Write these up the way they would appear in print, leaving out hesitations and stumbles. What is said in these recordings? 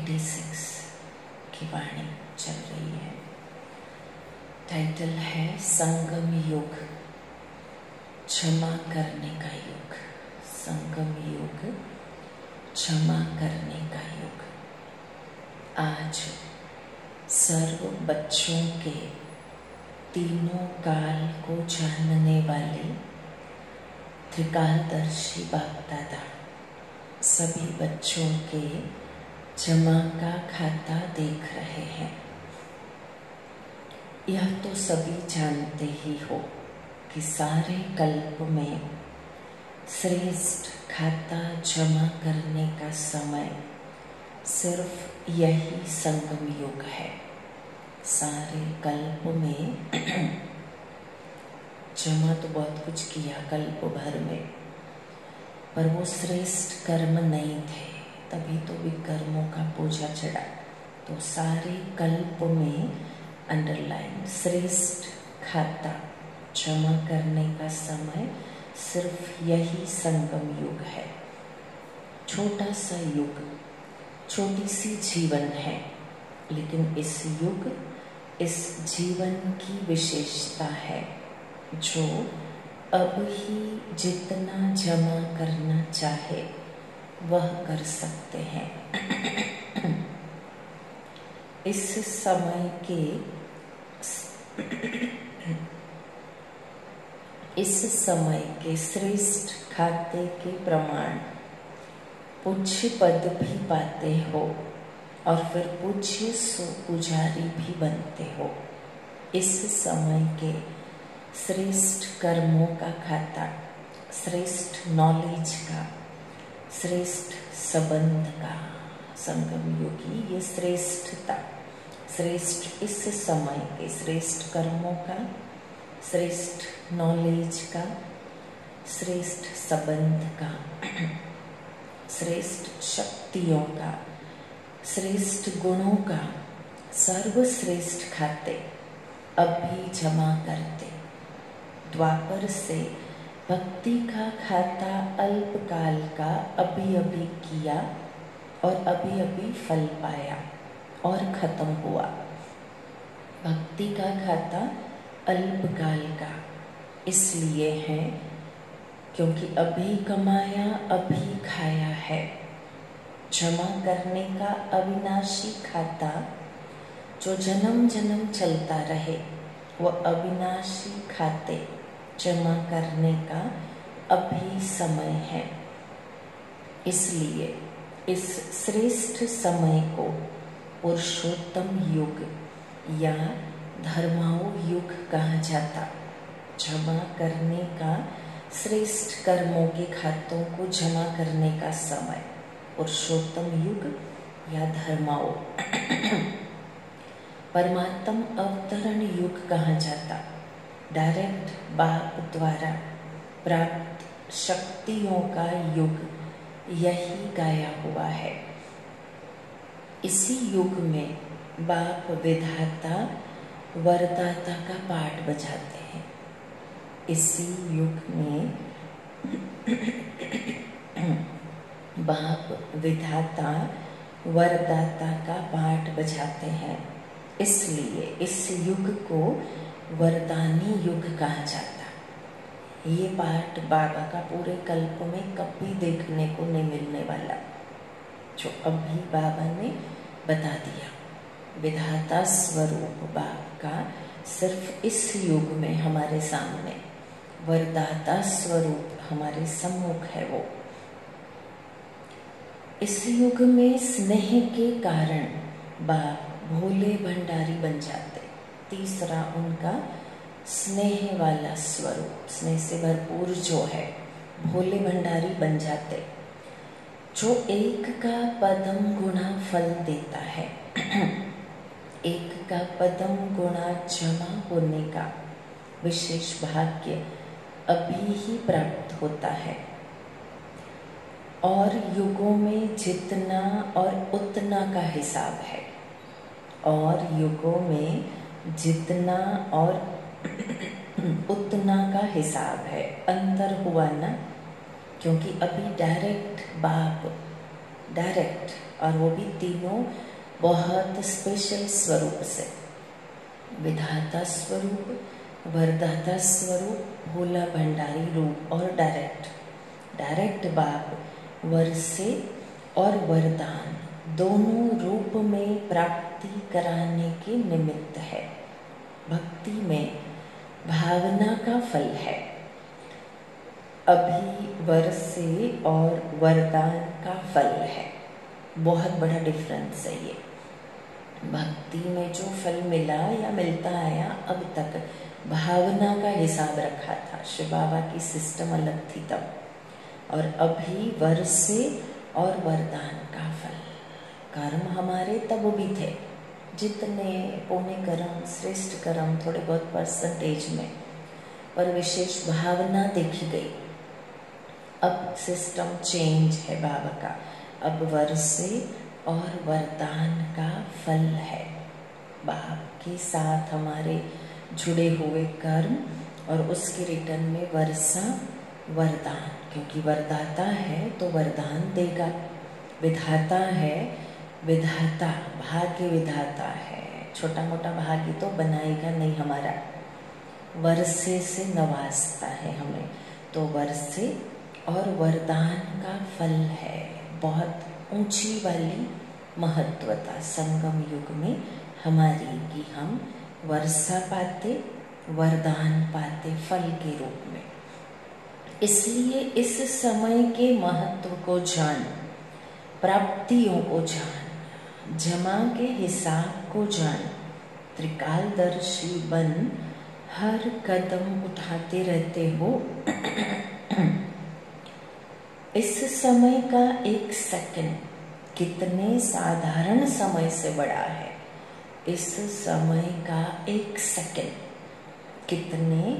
86 की वाणी चल रही है। टाइटल है संगम युग, क्षमा करने का युग। संगम युग, क्षमा करने का युग। आज सर्व बच्चों के तीनों काल को जानने वाले त्रिकालदर्शी बाप दादा सभी बच्चों के जमा का खाता देख रहे हैं। यह तो सभी जानते ही हो कि सारे कल्प में श्रेष्ठ खाता जमा करने का समय सिर्फ यही संगम युग है। सारे कल्प में जमा तो बहुत कुछ किया कल्प भर में, पर वो श्रेष्ठ कर्म नहीं थे, तभी तो विकर्मों का पूजा चढ़ा। तो सारे कल्प में अंडरलाइन श्रेष्ठ खाता जमा करने का समय सिर्फ यही संगम युग है। छोटा सा युग, छोटी सी जीवन है, लेकिन इस युग, इस जीवन की विशेषता है जो अब ही जितना जमा करना चाहे वह कर सकते हैं। इस समय के श्रेष्ठ खाते के प्रमाण पूज्य पद भी पाते हो और फिर पूज्य सो पुजारी भी बनते हो। इस समय के श्रेष्ठ कर्मों का खाता, श्रेष्ठ नॉलेज का, श्रेष्ठ संबंध का, संगम योगी ये श्रेष्ठता, श्रेष्ठ इस समय के श्रेष्ठ कर्मों का, श्रेष्ठ नॉलेज का, श्रेष्ठ संबंध का, श्रेष्ठ शक्तियों का, श्रेष्ठ गुणों का सर्वश्रेष्ठ खाते अभी जमा करते। द्वापर से भक्ति का खाता अल्पकाल का अभी अभी किया और अभी अभी फल पाया और खत्म हुआ। भक्ति का खाता अल्पकाल का इसलिए है क्योंकि अभी कमाया अभी खाया है। जमा करने का अविनाशी खाता जो जन्म जन्म चलता रहे, वह अविनाशी खाते जमा करने का अभी समय है। इसलिए इस श्रेष्ठ समय को पुरुषोत्तम युग या धर्माओ युग कहा जाता। जमा करने का, श्रेष्ठ कर्मों के खातों को जमा करने का समय पुरुषोत्तम युग या धर्माओ। परमात्म अवतरण युग कहा जाता। डायरेक्ट बाप द्वारा प्राप्त शक्तियों का युग यही गाया हुआ है। इसी युग में बाप विधाता वरदाता का पाठ बजाते हैं। इसी युग में बाप विधाता वरदाता का पाठ बजाते हैं। इसलिए इस युग को वरदानी युग कहा जाता। ये पाठ बाबा का पूरे कल्प में कभी देखने को नहीं मिलने वाला, जो अभी बाबा ने बता दिया। विधाता स्वरूप बाप का सिर्फ इस युग में हमारे सामने, वरदाता स्वरूप हमारे सम्मुख है। वो इस युग में स्नेह के कारण बाप भोले भंडारी बन जाते। तीसरा उनका स्नेह वाला स्वरूप, स्नेह से भरपूर जो है, भोले भंडारी बन जाते, जो एक का पदम गुणा फल देता है। एक का पदम गुणा जमा होने का विशेष भाग्य अभी ही प्राप्त होता है। और युगों में जितना और उतना का हिसाब है। और युगों में जितना और उतना का हिसाब है। अंतर हुआ ना, क्योंकि अभी डायरेक्ट बाप डायरेक्ट, और वो भी तीनों बहुत स्पेशल स्वरूप से, विधाता स्वरूप, वरदाता स्वरूप, भोला भंडारी रूप और डायरेक्ट बाप वर से और वरदान दोनों रूप में प्राप्ति कराने के निमित्त है। भक्ति में भावना का फल है। अभी वर से और वरदान का फल है। बहुत बड़ा डिफरेंस है ये। भक्ति में जो फल मिला या मिलता आया, अब तक भावना का हिसाब रखा था। शिव बाबा की सिस्टम अलग थी तब, और अभी वर से और वरदान का फल। कर्म हमारे तब भी थे, जितने पुण्य कर्म, श्रेष्ठ कर्म, थोड़े बहुत परसेंटेज में, पर विशेष भावना देखी गई। अब सिस्टम चेंज है बाबा का। अब वर से और वरदान का फल है। बाप के साथ हमारे जुड़े हुए कर्म और उसके रिटर्न में वर्षा वरदान, क्योंकि वरदाता है तो वरदान देगा। विधाता है, विधाता भाग्य विधाता है। छोटा मोटा भाग्य तो बनाएगा नहीं हमारा, वर्षे से नवाजता है हमें। तो वर्षे और वरदान का फल है। बहुत ऊंची वाली महत्वता संगम युग में हमारी, कि हम वर्षा पाते, वरदान पाते फल के रूप में। इसलिए इस समय के महत्व को जान, प्राप्तियों को जान, जमा के हिसाब को जान, त्रिकालदर्शी बन हर कदम उठाते रहते हो। इस समय का एक सेकंड कितने साधारण समय से बड़ा है। इस समय का एक सेकंड कितने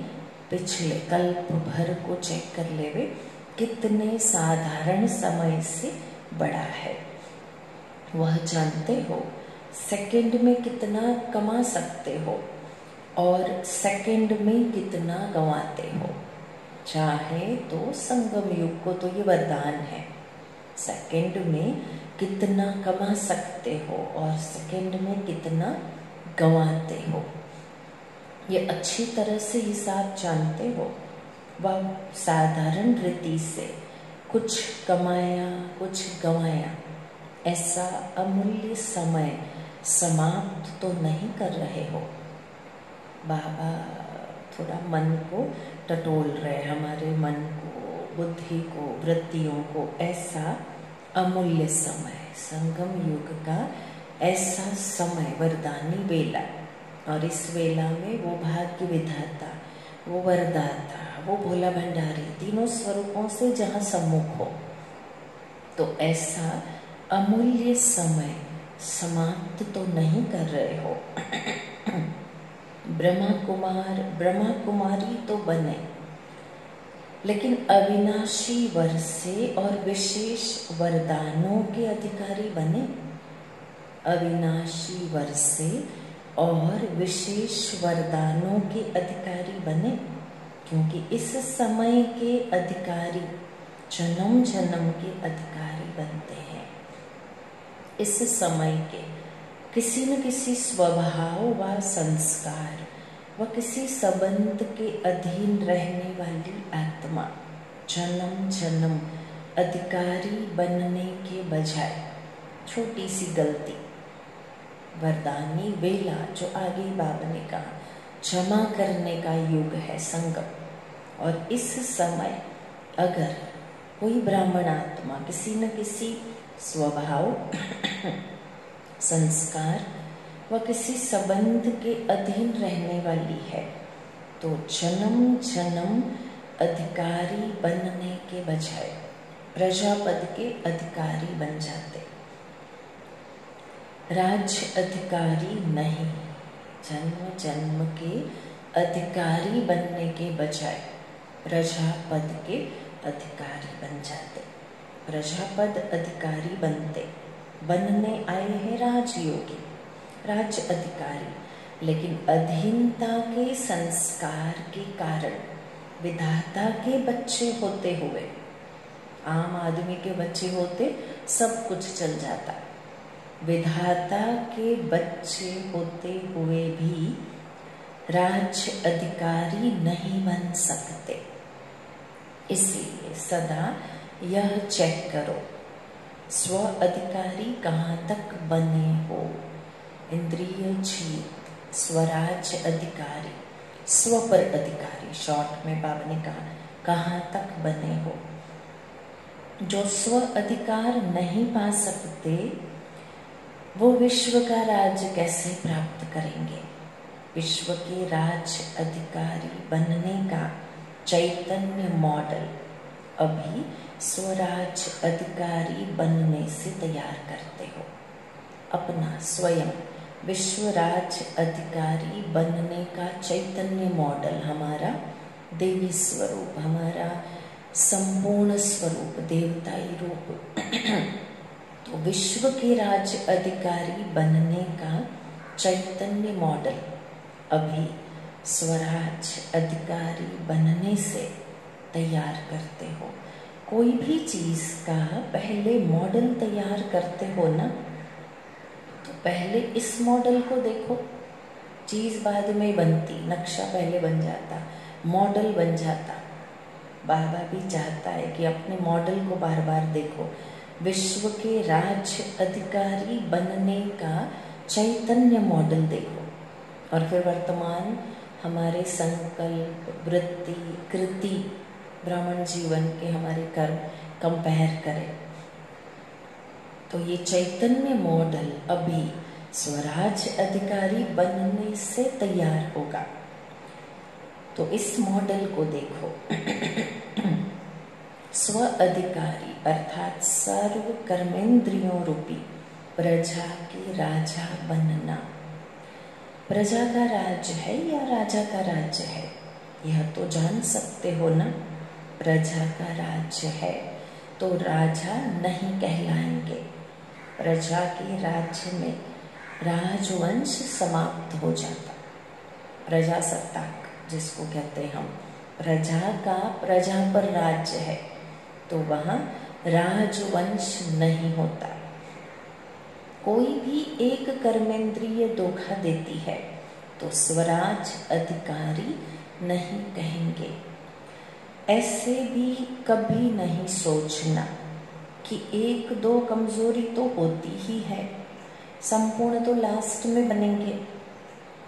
पिछले कल्प भर को चेक कर लेवे, कितने साधारण समय से बड़ा है। वह जानते हो सेकंड में कितना कमा सकते हो और सेकंड में कितना गंवाते हो। चाहे तो संगम युग को तो ये वरदान है, सेकंड में कितना कमा सकते हो और सेकंड में कितना गंवाते हो। ये अच्छी तरह से हिसाब जानते हो। वह साधारण रीति से कुछ कमाया, कुछ गंवाया, ऐसा अमूल्य समय समाप्त तो नहीं कर रहे हो। बाबा थोड़ा मन को टटोल रहे, हमारे मन को, बुद्धि को, वृत्तियों को। ऐसा अमूल्य समय, संगम युग का ऐसा समय, वरदानी वेला, और इस वेला में वो भाग्य विधाता, वो वरदाता, वो भोला भंडारी, तीनों स्वरूपों से जहाँ सम्मुख हो, तो ऐसा अमूल्य समय समाप्त तो नहीं कर रहे हो। ब्रह्मा कुमार, ब्रह्मा कुमारी तो बने, लेकिन अविनाशी वर से और विशेष वरदानों के अधिकारी बने। अविनाशी वर से और विशेष वरदानों के अधिकारी बने, क्योंकि इस समय के अधिकारी जन्म जन्म के अधिकारी बनते हैं। इस समय के किसी न किसी स्वभाव व संस्कार व किसी संबंध के अधीन रहने वाली आत्मा जन्म जन्म अधिकारी बनने के बजाय छोटी सी गलती, वरदानी वेला जो आगे बाबा ने कहा क्षमा करने का युग है संगम। और इस समय अगर कोई ब्राह्मण आत्मा किसी न किसी स्वभाव संस्कार व किसी संबंध के अधीन रहने वाली है, तो जन्म जन्म अधिकारी बनने के बजाय प्रजापद के अधिकारी बन जाते। राज्य अधिकारी नहीं, जन्म जन्म के अधिकारी बनने के बजाय प्रजापद के अधिकारी बन जाते। प्रजापद अधिकारी बनने आए हैं राजयोगी, राज्य अधिकारी, लेकिन अधीनता के संस्कार के कारण विधाता के बच्चे होते हुए आम आदमी के बच्चे होते सब कुछ चल जाता, विधाता के बच्चे होते हुए भी राज्य अधिकारी नहीं बन सकते। इसलिए सदा यह चेक करो, स्व अधिकारी कहाँ तक बने हो। इंद्रिय जीत, स्वराज अधिकारी, स्व पर अधिकारी, शॉर्ट में बाबा ने कहा कहाँ तक बने हो। जो स्व अधिकार नहीं पा सकते वो विश्व का राज्य कैसे प्राप्त करेंगे। विश्व के राज्य अधिकारी बनने का चैतन्य मॉडल अभी स्वराज अधिकारी बनने से तैयार करते हो। अपना स्वयं विश्व राज्य अधिकारी बनने का चैतन्य मॉडल, हमारा देवी स्वरूप, हमारा संपूर्ण स्वरूप, देवताई रूप तो विश्व के राज्य अधिकारी बनने का चैतन्य मॉडल अभी स्वराज अधिकारी बनने से तैयार करते हो। कोई भी चीज का पहले मॉडल तैयार करते हो ना, तो पहले इस मॉडल को देखो, चीज बाद में बनती, नक्शा पहले बन जाता, मॉडल बन जाता। बाबा भी चाहता है कि अपने मॉडल को बार बार देखो, विश्व के राज्य अधिकारी बनने का चैतन्य मॉडल देखो, और फिर वर्तमान हमारे संकल्प, वृत्ति, कृति, ब्राह्मण जीवन के हमारे कर्म कंपेयर करें, तो ये चैतन्य मॉडल अभी स्वराज अधिकारी बनने से तैयार होगा। तो इस मॉडल को देखो स्व अधिकारी अर्थात सर्व कर्मेंद्रियों रूपी प्रजा के राजा बनना। प्रजा का राज्य है या राजा का राज्य है, यह तो जान सकते हो ना। प्रजा का राज्य है तो राजा नहीं कहलाएंगे। प्रजा के राज्य में राजवंश समाप्त हो जाता। प्रजासत्ताक जिसको कहते हैं हम, प्रजा का प्रजा पर राज्य है तो वहाँ राजवंश नहीं होता। कोई भी एक कर्मेंद्रिय धोखा देती है तो स्वराज अधिकारी नहीं कहेंगे। ऐसे भी कभी नहीं सोचना कि एक दो कमजोरी तो होती ही है, संपूर्ण तो लास्ट में बनेंगे,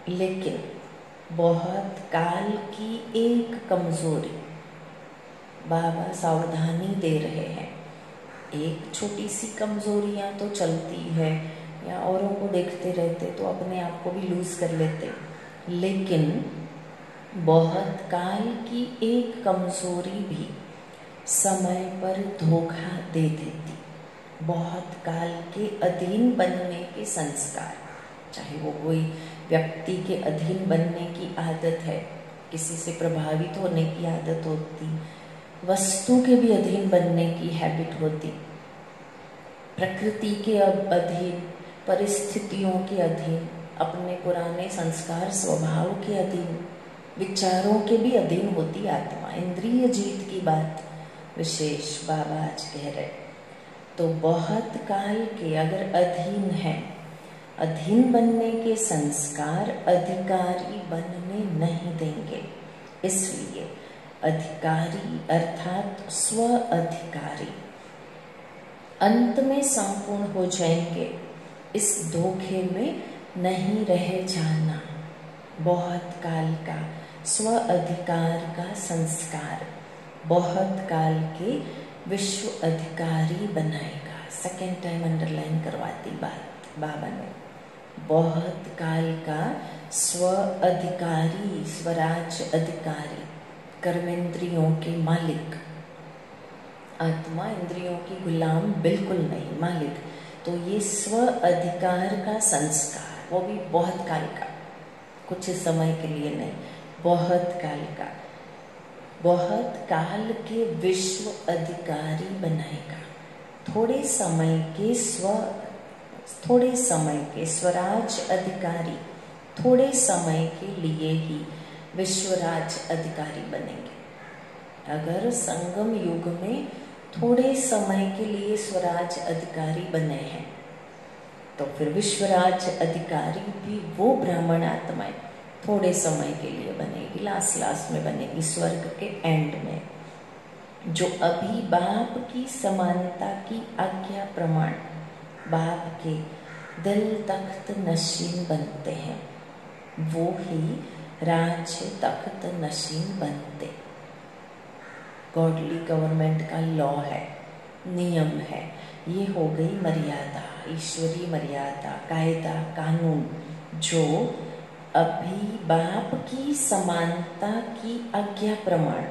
लेकिन बहुत काल की एक कमजोरी बाबा सावधानी दे रहे हैं। एक छोटी सी कमजोरियां तो चलती है, या औरों को देखते रहते तो अपने आप को भी लूज कर लेते, लेकिन बहुत काल की एक कमजोरी भी समय पर धोखा दे देती। बहुत काल के अधीन बनने के संस्कार, चाहे वो कोई व्यक्ति के अधीन बनने की आदत है, किसी से प्रभावित होने की आदत होती, वस्तु के भी अधीन बनने की हैबिट होती, प्रकृति के अधीन, परिस्थितियों के अधीन, अपने पुराने संस्कार स्वभाव के अधीन, विचारों के भी अधीन होती आत्मा। इंद्रिय जीत की बात विशेष बाबा आज कह रहे। तो बहुत काल के अगर अधीन है, अधीन बनने के संस्कार अधिकारी बनने नहीं देंगे। इसलिए अधिकारी अर्थात स्व अधिकारी अंत में संपूर्ण हो जाएंगे। इस धोखे में नहीं रह जाना। बहुत काल का स्व अधिकार का संस्कार बहुत काल के विश्व अधिकारी बनाएगा। सेकेंड टाइम अंडरलाइन करवाती बात बाबा ने। बहुत काल का स्व अधिकारी, स्वराज अधिकारी, कर्मेंद्रियों के मालिक। आत्मा इंद्रियों की गुलाम बिल्कुल नहीं, मालिक। तो ये स्व अधिकार का संस्कार, वो भी बहुत काल का, कुछ समय के लिए नहीं, बहुत काल का, बहुत काल के विश्व अधिकारी बनाएगा। थोड़े समय के स्वराज अधिकारी थोड़े समय के लिए ही विश्वराज अधिकारी बनेंगे। अगर संगम युग में थोड़े समय के लिए स्वराज अधिकारी बने हैं, तो फिर विश्वराज अधिकारी भी वो ब्राह्मण आत्माएं थोड़े समय के लिए बनेगी, लास्ट में बनेगी स्वर्ग के एंड में, जो अभी बाप की समानता की आज्ञा प्रमाण बाप के दिल तख्त नशीन बनते हैं, वो ही राज तख्त नशीन बनते। गॉडली गवर्नमेंट का लॉ है, नियम है, ये हो गई मर्यादा, ईश्वरीय मर्यादा, कायदा, कानून, जो अभी बाप की समानता की आज्ञा प्रमाण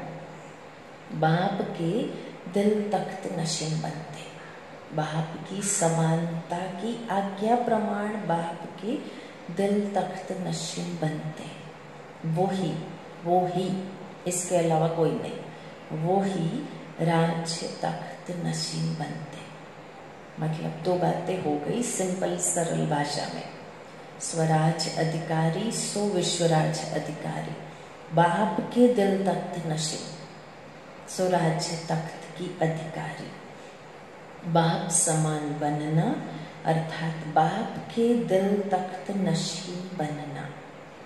बाप के दिल तख्त नशीन बनते। बाप की समानता की आज्ञा प्रमाण बाप के दिल तख्त नशीन बनते। वो ही इसके अलावा कोई नहीं, वो ही राज्य तख्त नशीन बनते। मतलब दो बातें हो गई सिंपल सरल भाषा में। स्वराज अधिकारी सो विश्वराज अधिकारी, बाप के दिल तख्त नशीन सो राज्य तख्त की अधिकारी। बाप समान बनना अर्थात बाप के दिल तख्त नशीन बनना।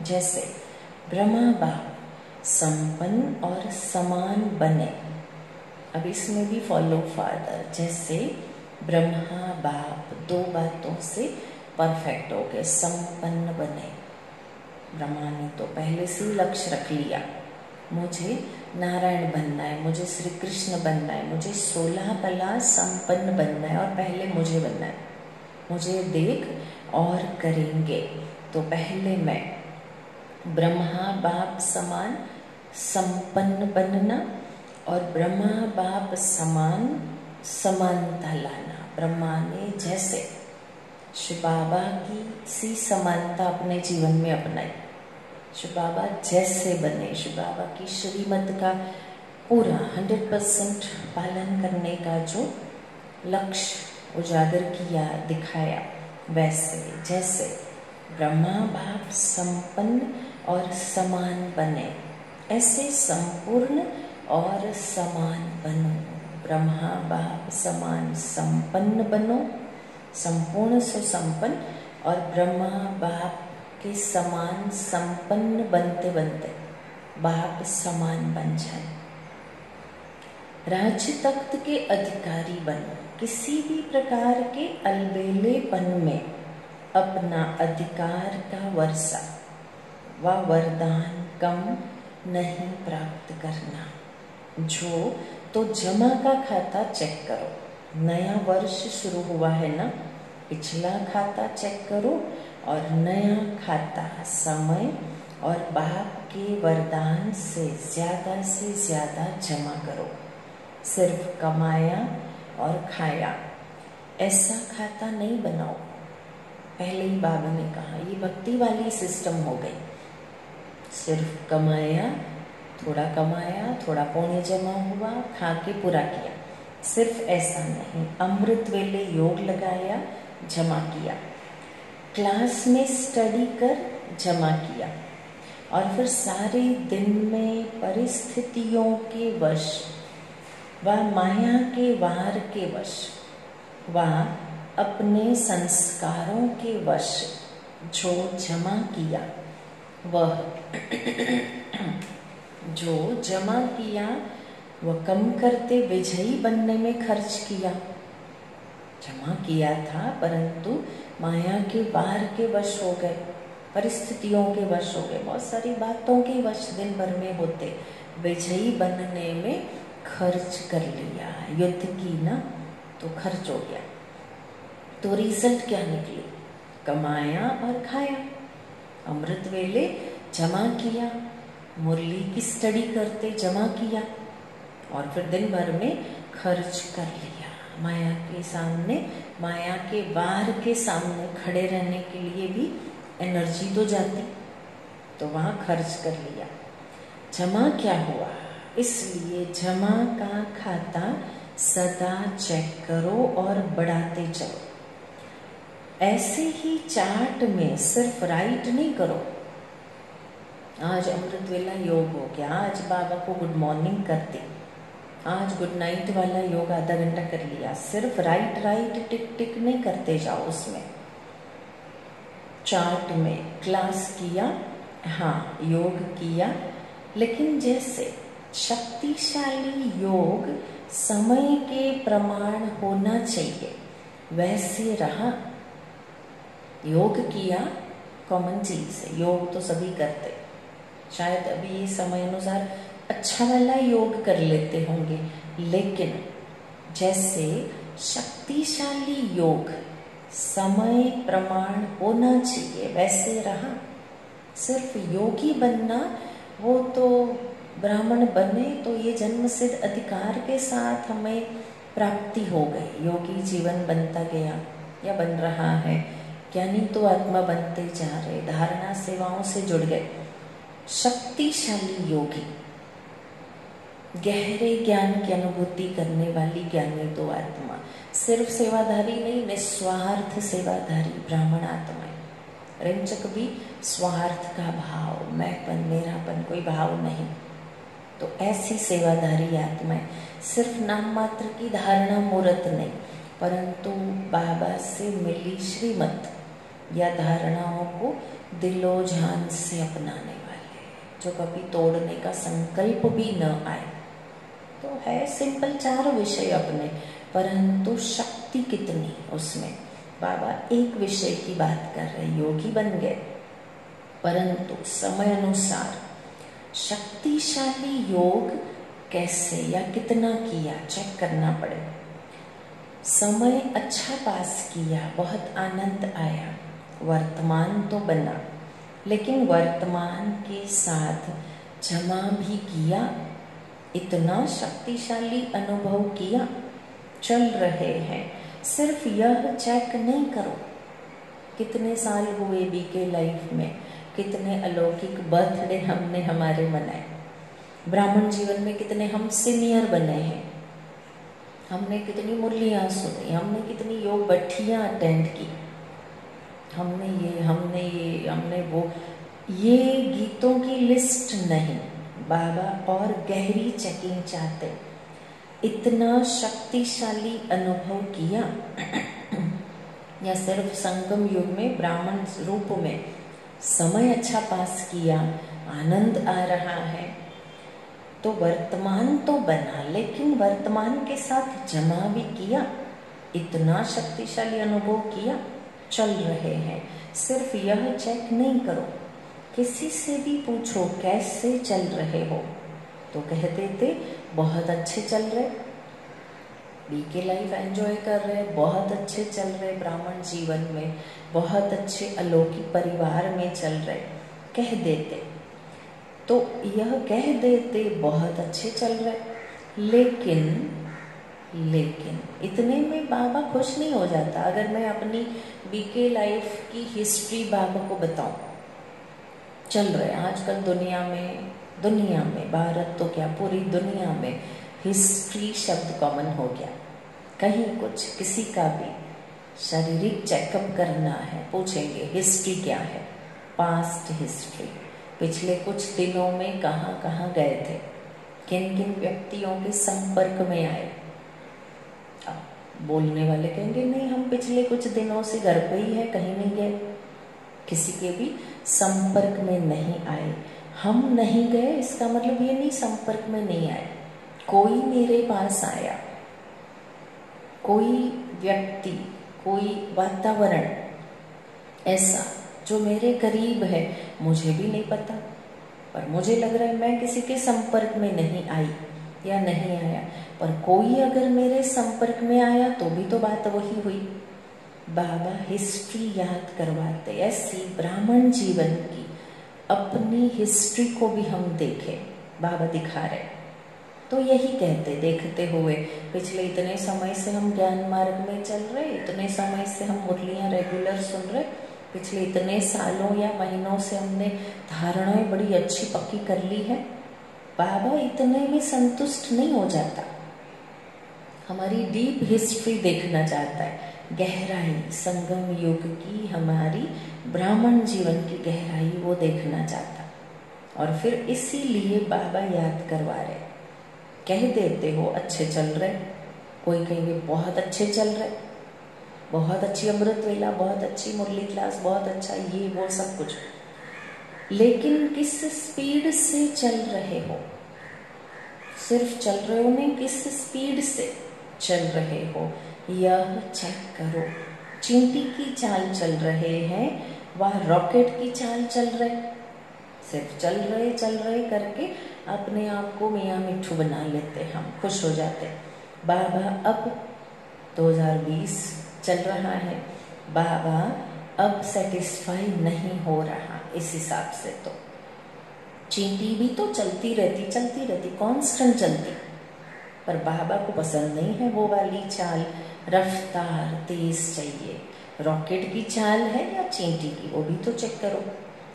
जैसे ब्रह्मा बाप संपन्न और समान बने। अब इसमें भी फॉलो फादर, जैसे ब्रह्मा बाप दो बातों से परफेक्ट हो गए, संपन्न बने। ब्रह्मा ने तो पहले से ही लक्ष्य रख लिया, मुझे नारायण बनना है, मुझे श्री कृष्ण बनना है, मुझे 16 कला संपन्न बनना है और पहले मुझे बनना है। मुझे देख और करेंगे, तो पहले मैं ब्रह्मा बाप समान संपन्न बनना और ब्रह्मा बाप समान समानता लाना। ब्रह्मा ने जैसे शिव बाबा की सी समानता अपने जीवन में अपनाई, शिव बाबा जैसे बने, शिव बाबा की श्रीमत का पूरा 100% पालन करने का जो लक्ष्य उजागर किया, दिखाया, वैसे जैसे ब्रह्मा बाप संपन्न और समान बने, ऐसे संपूर्ण और समान बनो। ब्रह्मा बाप समान संपन्न बनो, संपूर्ण सो संपन्न, और ब्रह्मा बाप के समान संपन्न बनते बनते बाप समान बन जाए। राज्य तख्त के अधिकारी बनो। किसी भी प्रकार के अलबेलेपन में अपना अधिकार का वर्षा व वरदान कम नहीं प्राप्त करना। जो तो जमा का खाता चेक करो, नया वर्ष शुरू हुआ है ना, पिछला खाता चेक करो और नया खाता समय और बाप के वरदान से ज्यादा जमा करो। सिर्फ कमाया और खाया ऐसा खाता नहीं बनाओ। पहले ही बाबा ने कहा, ये भक्ति वाली सिस्टम हो गई। सिर्फ कमाया, थोड़ा पुण्य जमा हुआ, खा के पूरा किया। सिर्फ ऐसा नहीं, अमृत वेले योग लगाया, जमा किया, क्लास में स्टडी कर जमा किया, और फिर सारे दिन में परिस्थितियों के वश व माया के वार के वश व अपने संस्कारों के वश जो जमा किया, वह जो जमा किया वह कम करते विजयी बनने में खर्च किया। जमा किया था परंतु माया के वार के वश हो गए, परिस्थितियों के वश हो गए, बहुत सारी बातों के वश दिन भर में होते, विजयी बनने में खर्च कर लिया। युद्ध की ना तो खर्च हो गया, तो रिजल्ट क्या निकली? कमाया और खाया, अमृत वेले जमा किया, मुरली की स्टडी करते जमा किया, और फिर दिन भर में खर्च कर लिया। माया के सामने, माया के वार के सामने खड़े रहने के लिए भी एनर्जी तो जाती, तो वहाँ खर्च कर लिया। जमा क्या हुआ? इसलिए जमा का खाता सदा चेक करो और बढ़ाते चलो। ऐसे ही चार्ट में सिर्फ राइट नहीं करो, आज अमृत वेला योग हो गया, आज बाबा को गुड मॉर्निंग करते, आज गुड नाइट वाला योग आधा घंटा कर लिया, सिर्फ राइट राइट टिक टिक नहीं करते जाओ, उसमें चार्ट में क्लास किया, हाँ योग किया, लेकिन जैसे शक्तिशाली योग समय के प्रमाण होना चाहिए वैसे रहा। योग किया कॉमन चीज है, योग तो सभी करते, शायद अभी ये समय अनुसार अच्छा वाला योग कर लेते होंगे, लेकिन जैसे शक्तिशाली योग समय प्रमाण होना चाहिए वैसे रहा। सिर्फ योगी बनना, वो तो ब्राह्मण बने तो ये जन्म सिद्ध अधिकार के साथ हमें प्राप्ति हो गई, योगी जीवन बनता गया या बन रहा है, ज्ञानी तो आत्मा बनते जा रहे, धारणा सेवाओं से जुड़ गए। शक्तिशाली योगी, गहरे ज्ञान की अनुभूति करने वाली ज्ञानी तो आत्मा, सिर्फ सेवाधारी नहीं, निस्वार्थ सेवाधारी ब्राह्मण आत्माएं। रिंचक भी स्वार्थ का भाव, मैंपन मेरापन कोई भाव नहीं, तो ऐसी सेवाधारी आत्माएं सिर्फ नाम मात्र की धारणा मूर्त नहीं, परंतु बाबा से मिली श्रीमत या धारणाओं को दिलो जान से अपनाने वाले, जो कभी तोड़ने का संकल्प भी न आए। तो है सिंपल 4 विषय अपने, परंतु शक्ति कितनी उसमें। बाबा एक विषय की बात कर रहे, योगी बन गए, परंतु समय अनुसार शक्तिशाली योग कैसे या कितना किया चेक करना पड़े। समय अच्छा पास किया, बहुत आनंद आया, वर्तमान तो बना, लेकिन वर्तमान के साथ जमा भी किया, इतना शक्तिशाली अनुभव किया, चल रहे हैं। सिर्फ यह चेक नहीं करो कितने साल हुए बीके लाइफ में, कितने अलौकिक बर्थडे हमने हमारे मनाए, ब्राह्मण जीवन में कितने हम सीनियर बने हैं, हमने कितनी मुरलियाँ सुनी, हमने कितनी योग बैठियाँ अटेंड की, हमने वो, ये गीतों की लिस्ट नहीं। बाबा और गहरी चेकिंग चाहते, इतना शक्तिशाली अनुभव किया या सिर्फ संगम युग में ब्राह्मण रूप में समय अच्छा पास किया, आनंद आ रहा है, तो वर्तमान तो बना, लेकिन वर्तमान के साथ जमा भी किया, इतना शक्तिशाली अनुभव किया, चल रहे हैं। सिर्फ यह चेक नहीं करो, किसी से भी पूछो कैसे चल रहे हो, तो कह देते बहुत अच्छे चल रहे, बीके लाइफ एंजॉय कर रहे, बहुत अच्छे चल रहे, ब्राह्मण जीवन में बहुत अच्छे अलौकिक परिवार में चल रहे, कह देते। तो यह कह देते बहुत अच्छे चल रहे, लेकिन इतने में बाबा खुश नहीं हो जाता। अगर मैं अपनी बीके लाइफ की हिस्ट्री बाबा को बताऊं, चल रहे आजकल दुनिया में भारत तो क्या पूरी दुनिया में हिस्ट्री शब्द कॉमन हो गया। कहीं कुछ किसी का भी शारीरिक चेकअप करना है, पूछेंगे हिस्ट्री क्या है, पास्ट हिस्ट्री, पिछले कुछ दिनों में कहाँ कहाँ गए थे, किन किन व्यक्तियों के संपर्क में आए। बोलने वाले कहेंगे नहीं, हम पिछले कुछ दिनों से घर पे ही है, कहीं नहीं गए, किसी के भी संपर्क में नहीं आए। हम नहीं गए इसका मतलब ये नहीं संपर्क में नहीं आए, कोई मेरे पास आया, कोई व्यक्ति, कोई वातावरण ऐसा जो मेरे करीब है, मुझे भी नहीं पता, पर मुझे लग रहा है मैं किसी के संपर्क में नहीं आई या नहीं आया, पर कोई अगर मेरे संपर्क में आया तो भी तो बात वही हुई। बाबा हिस्ट्री याद करवाते, ऐसी ब्राह्मण जीवन की अपनी हिस्ट्री को भी हम देखें, बाबा दिखा रहे। तो यही कहते, देखते हुए पिछले इतने समय से हम ज्ञान मार्ग में चल रहे, इतने समय से हम मुरलियाँ रेगुलर सुन रहे, पिछले इतने सालों या महीनों से हमने धारणाएं बड़ी अच्छी पक्की कर ली है। बाबा इतने में संतुष्ट नहीं हो जाता, हमारी डीप हिस्ट्री देखना चाहता है, गहराई, संगम युग की हमारी ब्राह्मण जीवन की गहराई वो देखना चाहता। और फिर इसीलिए बाबा याद करवा रहे, कह देते हो अच्छे चल रहे, कोई कहेंगे बहुत अच्छे चल रहे, बहुत अच्छी अमृत वेला, बहुत अच्छी मुरली क्लास, बहुत अच्छा ये वो सब कुछ, लेकिन किस स्पीड से चल रहे हो? सिर्फ चल रहे हो नहीं, किस स्पीड से चल रहे हो यह चेक करो। चींटी की चाल चल रहे हैं व रॉकेट की चाल चल रहे? सिर्फ चल रहे करके अपने आप को मियाँ मिट्ठू बना लेते, हम खुश हो जाते। बाबा अब 2020 चल रहा है, बाबा अब सेटिस्फाई नहीं हो रहा इस हिसाब से। तो चींटी भी तो चलती रहती कांस्टेंट चलती, पर बाबा को पसंद नहीं है वो वाली चाल, रफ्तार तेज चाहिए। रॉकेट की चाल है या चींटी की, वो भी तो चेक करो।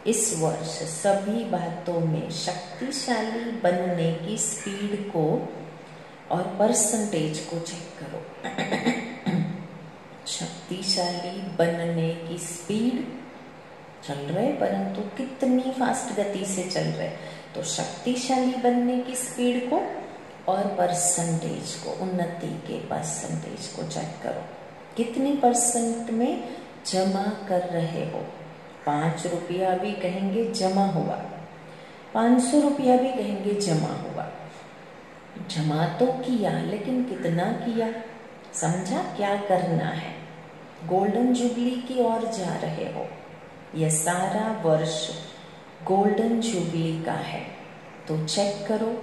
इस वर्ष सभी बातों में शक्तिशाली बनने की स्पीड को और परसेंटेज को चेक करो। शक्तिशाली बनने की स्पीड चल रहे, परंतु कितनी फास्ट गति से चल रहे? तो शक्तिशाली बनने की स्पीड को और परसेंटेज को, उन्नति के परसेंटेज को चेक करो। कितनी परसेंट में जमा कर रहे हो? 5 रुपया भी कहेंगे जमा हुआ, 500 रुपया भी कहेंगे जमा हुआ। जमा तो किया, लेकिन कितना किया? समझा क्या करना है? गोल्डन जुबली की ओर जा रहे हो। यह सारा वर्ष गोल्डन जुबली का है, तो चेक करो।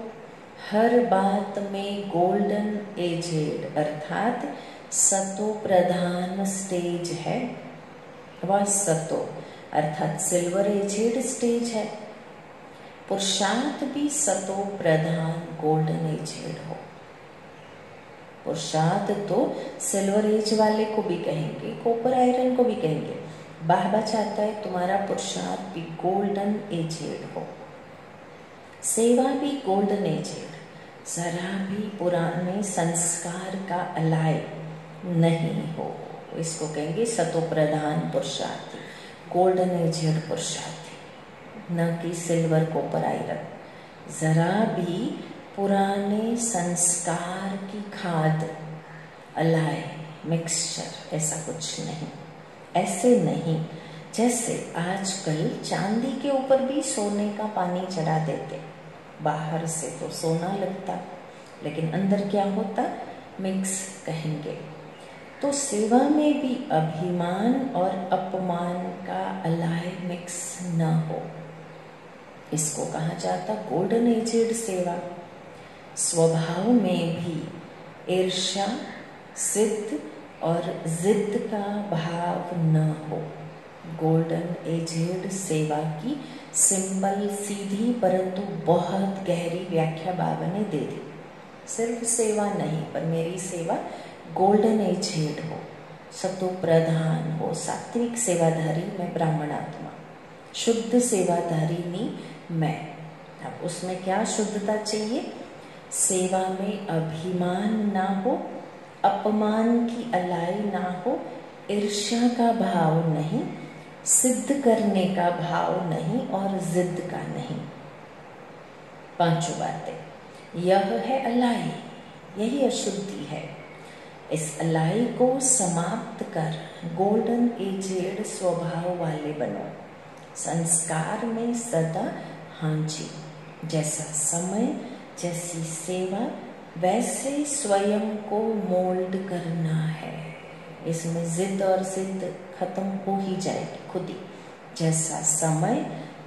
हर बात में गोल्डन एजेड अर्थात सतो प्रधान स्टेज है, वह सतो अर्थात सिल्वर एजेड स्टेज है। पुरुषार्थ भी सतो प्रधान गोल्डन एजेड हो। पुरुषार्थ तो सिल्वर एज वाले को भी कहेंगे, कॉपर आयरन को भी कहेंगे। बाबा चाहता है तुम्हारा पुरुषार्थ भी गोल्डन एजेड हो, सेवा भी गोल्डन एजेड, जरा भी पुराने संस्कार का अलाय नहीं हो। इसको कहेंगे सतो प्रधान पुरुषार्थी, गोल्डन एजेड पुरुषार्थी, न कि सिल्वर कॉपर आयरन। जरा भी पुराने संस्कार की खाद, अलाय, मिक्सचर, ऐसा कुछ नहीं। ऐसे नहीं जैसे आजकल चांदी के ऊपर भी सोने का पानी चढ़ा देते। बाहर से तो सोना लगता, लेकिन अंदर क्या होता? मिक्स कहेंगे। तो सेवा में भी अभिमान और अपमान का अलाय मिक्स न हो, इसको कहा जाता गोल्डन एजेड सेवा। स्वभाव में भी ईर्ष्या, सिद्ध और जिद का भाव न हो। गोल्डन एजेड सेवा की सिंपल सीधी परंतु बहुत गहरी व्याख्या बाबा ने दे दी। सिर्फ सेवा नहीं, पर मेरी सेवा गोल्डन एजेड हो, सतो प्रधान हो, सात्विक सेवाधारी मैं ब्राह्मण आत्मा, शुद्ध सेवाधारिणी मैं। अब उसमें क्या शुद्धता चाहिए? सेवा में अभिमान ना हो, अपमान की अलाई ना हो, ईर्ष्या का भाव नहीं, सिद्ध करने का भाव नहीं और जिद का नहीं। 5 बातें। यह है अलाई, यही अशुद्धि है। इस अलाई को समाप्त कर गोल्डन एजेड स्वभाव वाले बनो। संस्कार में सदा हाँ जी, जैसा समय, जैसी सेवा, वैसे स्वयं को मोल्ड करना है। इसमें जिद और जिद खत्म हो ही जाएगी खुद ही। जैसा समय,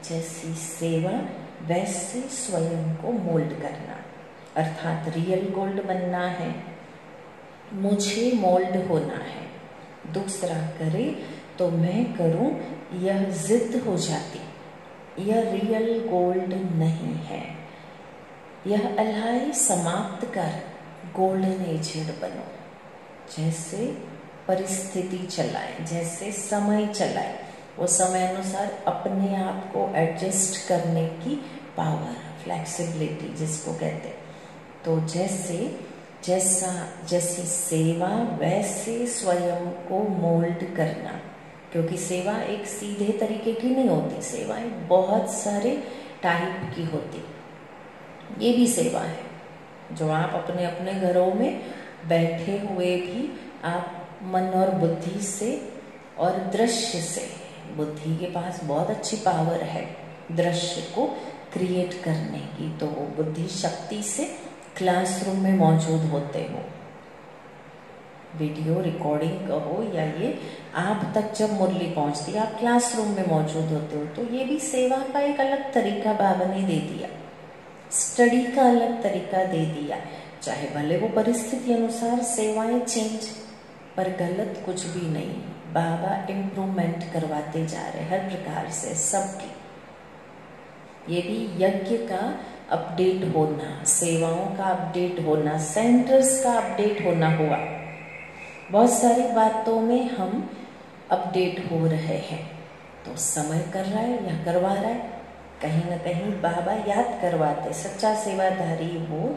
जैसी सेवा, वैसे स्वयं को मोल्ड करना, अर्थात रियल गोल्ड बनना है। मुझे मोल्ड होना है, दूसरा करे तो मैं करूं, यह जिद हो जाती, यह रियल गोल्ड नहीं है। यह अलाई समाप्त कर गोल्डन एजेड बनो। जैसे परिस्थिति चलाए, जैसे समय चलाए, वो समय अनुसार अपने आप को एडजस्ट करने की पावर, फ्लेक्सिबिलिटी जिसको कहते हैं। तो जैसी सेवा वैसे स्वयं को मोल्ड करना, क्योंकि सेवा एक सीधे तरीके की नहीं होती, सेवाएं बहुत सारे टाइप की होती। ये भी सेवा है, जो आप अपने अपने घरों में बैठे हुए भी आप मन और बुद्धि से और दृश्य से, बुद्धि के पास बहुत अच्छी पावर है दृश्य को क्रिएट करने की, तो वो बुद्धि शक्ति से क्लासरूम में मौजूद होते हो, वीडियो रिकॉर्डिंग कहो या ये आप तक जब मुरली पहुंचती है, आप क्लासरूम में मौजूद होते हो, तो ये भी सेवा का एक अलग तरीका बाबा ने दे दिया, स्टडी का अलग तरीका दे दिया। चाहे भले वो परिस्थिति अनुसार सेवाएं चेंज, पर गलत कुछ भी नहीं, बाबा इम्प्रूवमेंट करवाते जा रहे हर प्रकार से सबकी। ये भी यज्ञ का अपडेट होना, सेवाओं का अपडेट होना, सेंटर्स का अपडेट होना हुआ, बहुत सारी बातों में हम अपडेट हो रहे हैं। तो समय कर रहा है या करवा रहा है, कहीं ना कहीं बाबा याद करवाते, सच्चा सेवाधारी वो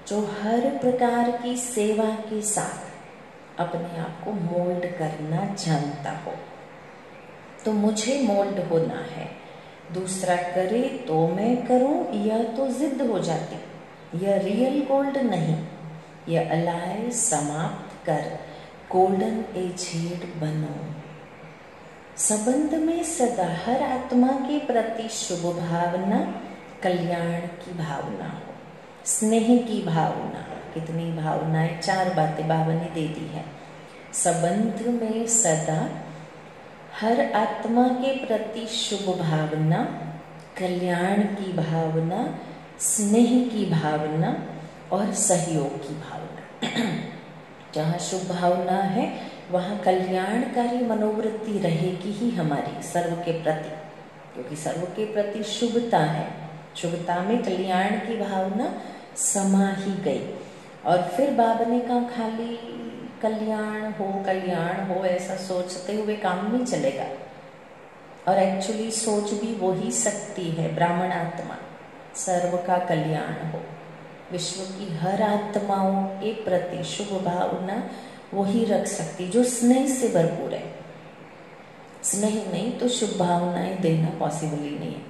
जो हर प्रकार की सेवा के साथ अपने आप को मोल्ड करना जानता हो। तो मुझे मोल्ड होना है, दूसरा करे तो मैं करूं, यह तो जिद हो जाती, यह रियल गोल्ड नहीं, यह अलाय समाप्त कर गोल्डन एजेड बनो। संबंध में सदा हर आत्मा के प्रति शुभ भावना, कल्याण की भावना हो, स्नेह की भावना। कितनी भावनाएं, 4 बातें बाबा ने दे दी है। संबंध में सदा हर आत्मा के प्रति शुभ भावना, कल्याण की भावना, स्नेह की भावना और सहयोग की भावना। जहाँ शुभ भावना है वहाँ कल्याणकारी मनोवृत्ति रहेगी ही हमारी सर्व के प्रति, क्योंकि सर्व के प्रति शुभता है, शुभता में कल्याण की भावना समा ही गई। और फिर बाबा ने कहा खाली कल्याण हो ऐसा सोचते हुए काम नहीं चलेगा, और एक्चुअली सोच भी वो ही सकती है, ब्राह्मण आत्मा सर्व का कल्याण हो, विश्व की हर आत्माओं के प्रति शुभ भावना वही रख सकती जो स्नेह से भरपूर है। स्नेह नहीं तो शुभ भावनाएं देना पॉसिबल ही नहीं है।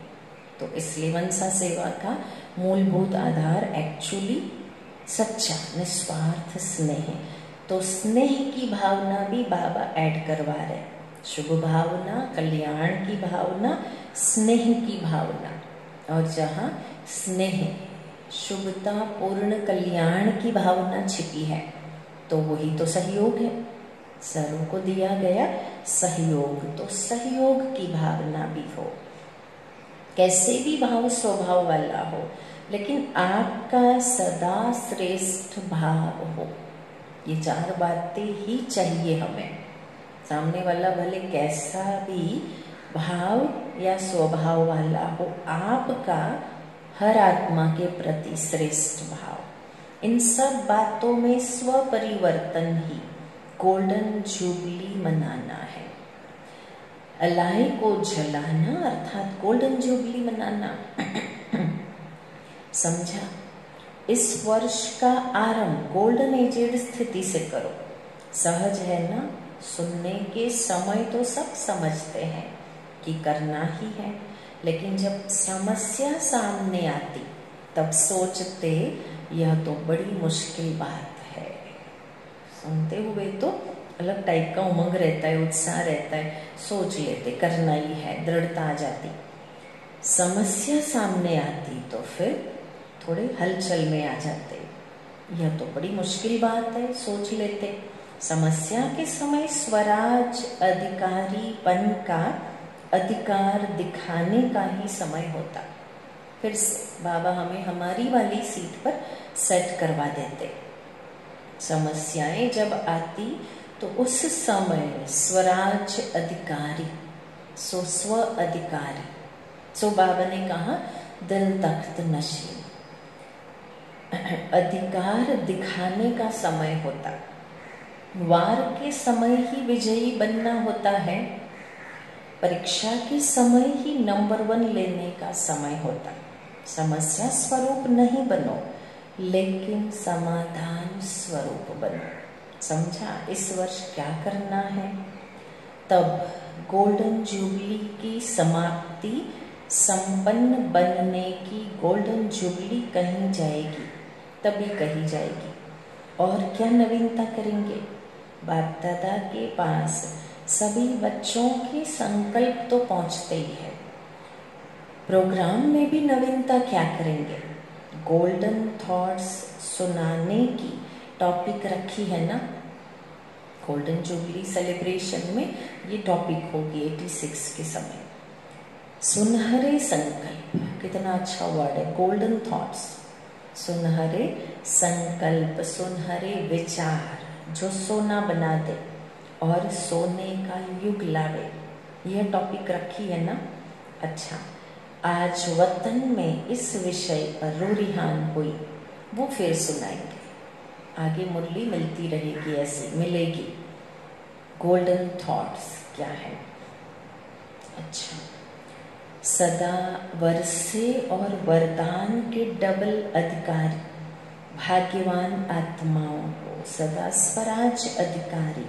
तो इसलिए मनसा सेवा का मूलभूत आधार एक्चुअली सच्चा निस्वार्थ स्नेह। तो स्नेह की भावना भी बाबा ऐड करवा रहे, शुभ भावना, कल्याण की भावना, स्नेह की भावना। और जहाँ स्नेह, शुभता, पूर्ण कल्याण की भावना छिपी है, तो वही तो सहयोग है, सर्व को दिया गया सहयोग। तो सहयोग की भावना भी हो, कैसे भी भाव स्वभाव वाला हो, लेकिन आपका सदा श्रेष्ठ भाव हो। ये 4 बातें ही चाहिए हमें। सामने वाला भले कैसा भी भाव या स्वभाव वाला हो, आपका हर आत्मा के प्रति श्रेष्ठ भाव। इन सब बातों में स्व परिवर्तन ही गोल्डन जुबली मनाना है। अलाय को जलाना अर्थात गोल्डन जुबली मनाना। समझा? इस वर्ष का आरंभ गोल्डन एजेड स्थिति से करो। सहज है ना? सुनने के समय तो सब समझते हैं कि करना ही है, लेकिन जब समस्या सामने आती तब सोचते यह तो बड़ी मुश्किल बात है। सुनते हुए तो अलग टाइप का उमंग रहता है, उत्साह रहता है, सोच लेते करना ही है, दृढ़ता आ जाती। समस्या सामने आती तो फिर थोड़े हलचल में आ जाते, यह तो बड़ी मुश्किल बात है, सोच लेते। समस्या के समय स्वराज अधिकारीपन का अधिकार दिखाने का ही समय होता। फिर से बाबा हमें हमारी वाली सीट पर सेट करवा देते। समस्याएं जब आती तो उस समय स्वराज अधिकारी, सो स्व अधिकारी, सो बाबा ने कहा दिल तख्त नशीन, अधिकार दिखाने का समय होता। वार के समय ही विजयी बनना होता है, परीक्षा के समय ही नंबर 1 लेने का समय होता। समस्या स्वरूप नहीं बनो, लेकिन समाधान स्वरूप बनो। समझा? इस वर्ष क्या करना है? तब गोल्डन जुबली की समाप्ति, संपन्न बनने की गोल्डन जुबली कहीं जाएगी, तभी कही जाएगी। और क्या नवीनता करेंगे? बाप दादा के पास सभी बच्चों के संकल्प तो पहुंचते ही है। प्रोग्राम में भी नवीनता क्या करेंगे? गोल्डन थॉट्स सुनाने की टॉपिक रखी है ना। गोल्डन जुबली सेलिब्रेशन में ये टॉपिक होगी 86 के समय। सुनहरे संकल्प, कितना अच्छा वर्ड है, गोल्डन थॉट्स। सुनहरे संकल्प, सुनहरे विचार जो सोना बना दे और सोने का युग लावे, यह टॉपिक रखी है ना। अच्छा, आज वतन में इस विषय पर रूरिहान हुई, वो फिर सुनाएंगे। आगे मुरली मिलती रहेगी, ऐसी मिलेगी। गोल्डन थॉट्स क्या है? अच्छा, सदा वर्षे और वरदान के डबल अधिकारी भाग्यवान आत्माओं को, सदा स्वराज अधिकारी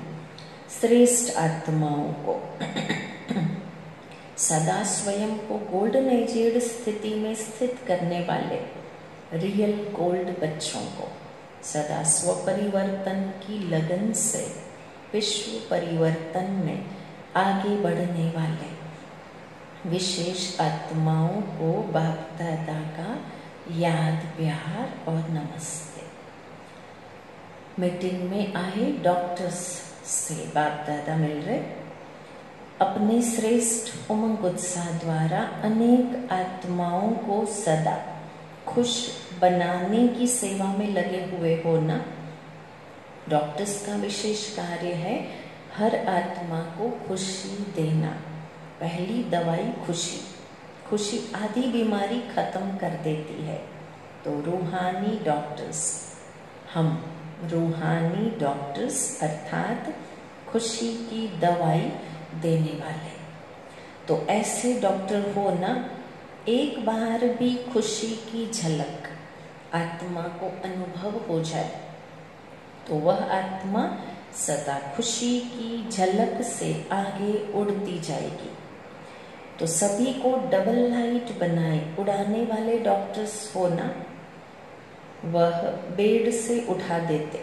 श्रेष्ठ आत्माओं को, सदा स्वयं को गोल्डन एजेड स्थिति में स्थित करने वाले रियल गोल्ड बच्चों को, सदा स्वपरिवर्तन की लगन से विश्व परिवर्तन में आगे बढ़ने वाले विशेष आत्माओं को बाप दादा का याद, प्यार और नमस्ते। मीटिंग में आए डॉक्टर्स से बाप दादा मिल रहे, अपने श्रेष्ठ उमंग उत्साह द्वारा अनेक आत्माओं को सदा खुश बनाने की सेवा में लगे हुए हो ना। डॉक्टर्स का विशेष कार्य है हर आत्मा को खुशी देना। पहली दवाई खुशी, खुशी आधी बीमारी खत्म कर देती है। तो रूहानी डॉक्टर्स, हम रूहानी डॉक्टर्स अर्थात खुशी की दवाई देने वाले। तो ऐसे डॉक्टर हो ना, एक बार भी खुशी की झलक आत्मा को अनुभव हो जाए तो वह आत्मा सदा खुशी की झलक से आगे उड़ती जाएगी। तो सभी को डबल लाइट बनाए उड़ाने वाले डॉक्टर्स हो ना, वह बेड से उठा देते।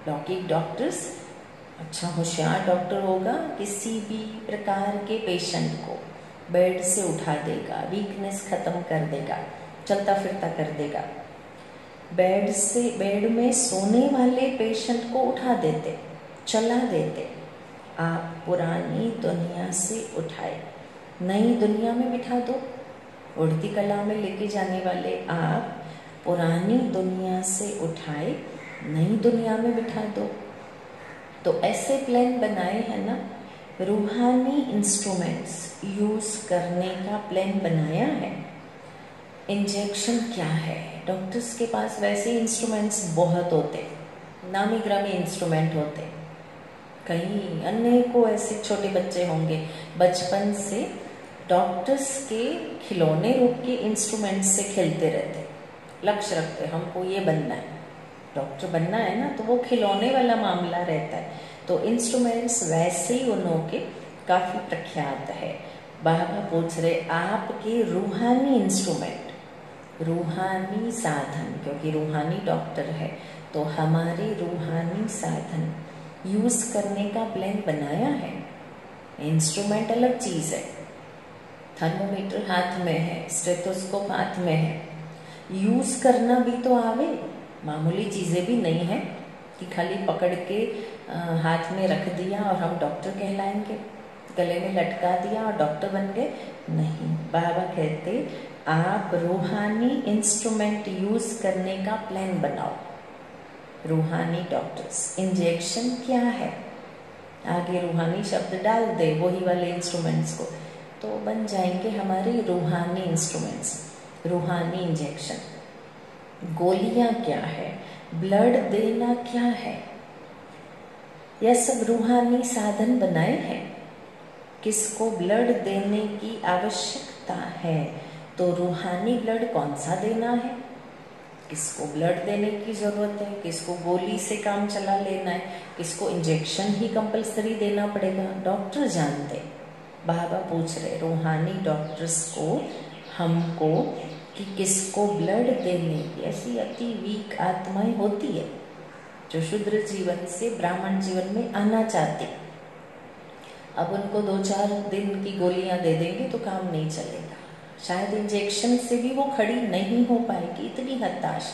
लौकिक डॉक्टर्स, अच्छा होशियार डॉक्टर होगा, किसी भी प्रकार के पेशेंट को बेड से उठा देगा, वीकनेस खत्म कर देगा, चलता फिरता कर देगा। बेड में सोने वाले पेशेंट को उठा देते, चला देते। आप पुरानी दुनिया से उठाए नई दुनिया में बिठा दो। उड़ती कला में लेके जाने वाले आप पुरानी दुनिया से उठाए नई दुनिया में बिठा दो। तो ऐसे प्लान बनाए हैं ना, रूहानी इंस्ट्रूमेंट्स यूज करने का प्लान बनाया है। इंजेक्शन क्या है? डॉक्टर्स के पास वैसे इंस्ट्रूमेंट्स बहुत होते, नामी ग्रामी इंस्ट्रूमेंट होते। कई अनेकों ऐसे छोटे बच्चे होंगे बचपन से डॉक्टर्स के खिलौने रूप के इंस्ट्रूमेंट से खेलते रहते, लक्ष्य रखते हमको ये बनना है, डॉक्टर बनना है ना, तो वो खिलौने वाला मामला रहता है। तो इंस्ट्रूमेंट्स वैसे ही उन्हों के काफ़ी प्रख्यात है। बाबा पूछ रहे आपके रूहानी इंस्ट्रूमेंट, रूहानी साधन, क्योंकि रूहानी डॉक्टर है तो हमारे रूहानी साधन यूज करने का प्लान बनाया है। इंस्ट्रूमेंट अलग चीज है, थर्मोमीटर हाथ में है, स्टेथोस्कोप हाथ में है, यूज करना भी तो आवे। मामूली चीजें भी नहीं है कि खाली पकड़ के हाथ में रख दिया और हम डॉक्टर कहलाएंगे, गले में लटका दिया और डॉक्टर बन गए। नहीं, बाबा कहते आप रूहानी इंस्ट्रूमेंट यूज करने का प्लान बनाओ। रूहानी डॉक्टर्स, इंजेक्शन क्या है, आगे रूहानी शब्द डाल दे वही वाले इंस्ट्रूमेंट्स को, तो बन जाएंगे हमारे रूहानी इंस्ट्रूमेंट्स। रूहानी इंजेक्शन। गोलियां क्या है, ब्लड देना क्या है, यह सब रूहानी साधन बनाए हैं। किसको ब्लड देने की आवश्यकता है, तो रूहानी ब्लड कौन सा देना है, किसको ब्लड देने की जरूरत है, किसको गोली से काम चला लेना है, किसको इंजेक्शन ही कंपलसरी देना पड़ेगा, डॉक्टर जानते। बाबा पूछ रहे रूहानी डॉक्टर्स को हमको कि किसको ब्लड देने की ऐसी अति वीक आत्माएं होती है जो शूद्र जीवन से ब्राह्मण जीवन में आना चाहती। अब उनको 2-4 दिन की गोलियां दे देंगे तो काम नहीं चलेगा, शायद इंजेक्शन से भी वो खड़ी नहीं हो पाएगी, इतनी हताश,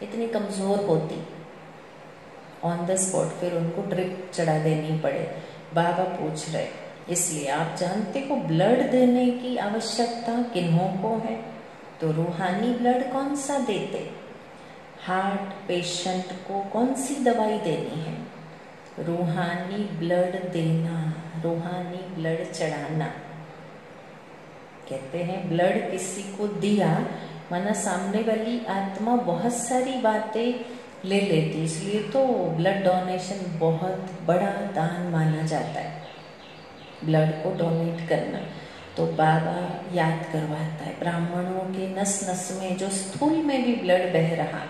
इतनी कमजोर होती। ऑन द स्पॉट फिर उनको ड्रिप चढ़ा देनी पड़े। बाबा पूछ रहे, इसलिए आप जानते हो ब्लड देने की आवश्यकता किन्हों को है? तो रूहानी ब्लड कौन सा देते? हार्ट पेशेंट को कौन सी दवाई देनी है? रूहानी ब्लड देना, रूहानी ब्लड चढ़ाना। कहते हैं ब्लड किसी को दिया माना सामने वाली आत्मा बहुत सारी बातें ले लेती, इसलिए तो ब्लड डोनेशन बहुत बड़ा दान माना जाता है, ब्लड को डोनेट करना। तो बाबा याद करवाता है ब्राह्मणों के नस नस में जो स्थूल में भी ब्लड बह रहा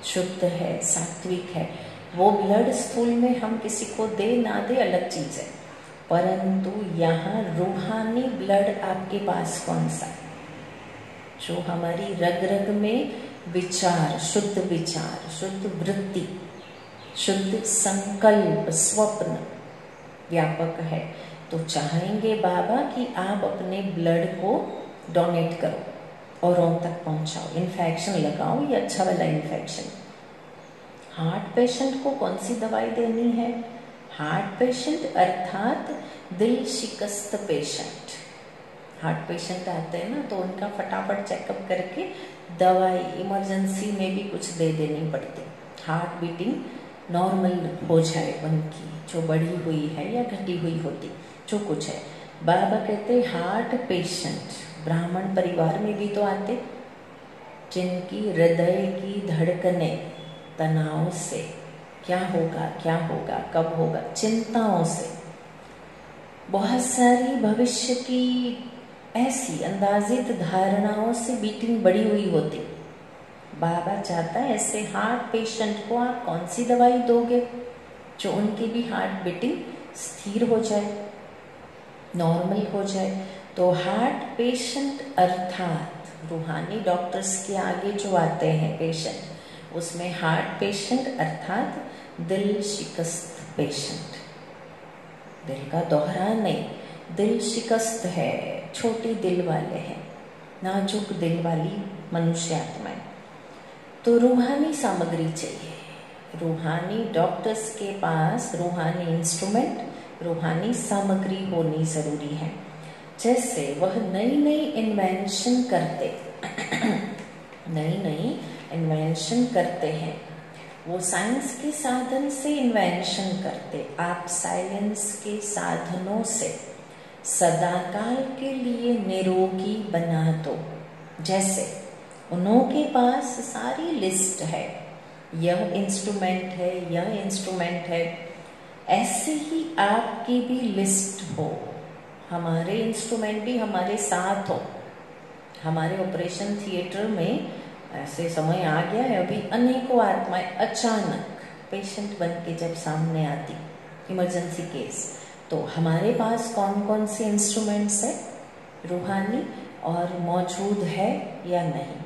शुद्ध है, सात्विक है, वो ब्लड स्थूल में हम किसी को दे ना दे अलग चीज है, परंतु यहाँ रूहानी ब्लड आपके पास कौन सा है? जो हमारी रग रग में विचार, शुद्ध वृत्ति, शुद्ध संकल्प, स्वप्न व्यापक है। तो चाहेंगे बाबा कि आप अपने ब्लड को डोनेट करो, औरों तक पहुंचाओ, इन्फेक्शन लगाओ, ये अच्छा वाला इन्फेक्शन। हार्ट पेशेंट को कौन सी दवाई देनी है? हार्ट पेशेंट अर्थात दिल शिकस्त पेशेंट। हार्ट पेशेंट आते हैं ना तो उनका फटाफट चेकअप करके दवाई इमरजेंसी में भी कुछ दे देनी पड़ती, हार्ट बीटिंग नॉर्मल हो जाए उनकी, जो बढ़ी हुई है या घटी हुई होती, जो कुछ है। बाबा कहते हार्ट पेशेंट ब्राह्मण परिवार में भी तो आते, जिनकी हृदय की धड़कने तनाव से क्या होगा, कब होगा, चिंताओं से, बहुत सारी भविष्य की ऐसी अंदाजित धारणाओं से बीटिंग बढ़ी हुई होती। बाबा चाहता है ऐसे हार्ट पेशेंट को आप कौन सी दवाई दोगे जो उनकी भी हार्ट बीटिंग स्थिर हो जाए, नॉर्मल हो जाए। तो हार्ट पेशेंट अर्थात रूहानी डॉक्टर्स के आगे जो आते हैं पेशेंट, उसमें हार्ट पेशेंट अर्थात दिल शिकस्त पेशेंट, दिल का दोहरा नहीं, दिल शिकस्त है, छोटी दिल वाले हैं, नाजुक दिल वाली मनुष्य आत्माएं। तो रूहानी सामग्री चाहिए, रूहानी डॉक्टर्स के पास रूहानी इंस्ट्रूमेंट, रूहानी सामग्री होनी जरूरी है। जैसे वह नई नई इन्वेंशन करते हैं, वो साइंस के साधन से इन्वेंशन करते, आप साइलेंस के साधनों से सदाकाल के लिए निरोगी बना दो। जैसे उनके पास सारी लिस्ट है, यह इंस्ट्रूमेंट है, यह इंस्ट्रूमेंट है, ऐसे ही आपकी भी लिस्ट हो, हमारे इंस्ट्रूमेंट भी हमारे साथ हो। हमारे ऑपरेशन थिएटर में ऐसे समय आ गया है अभी, अनेकों आत्माएं अचानक पेशेंट बन के जब सामने आती, इमरजेंसी केस, तो हमारे पास कौन कौन से इंस्ट्रूमेंट्स है रूहानी और मौजूद है या नहीं,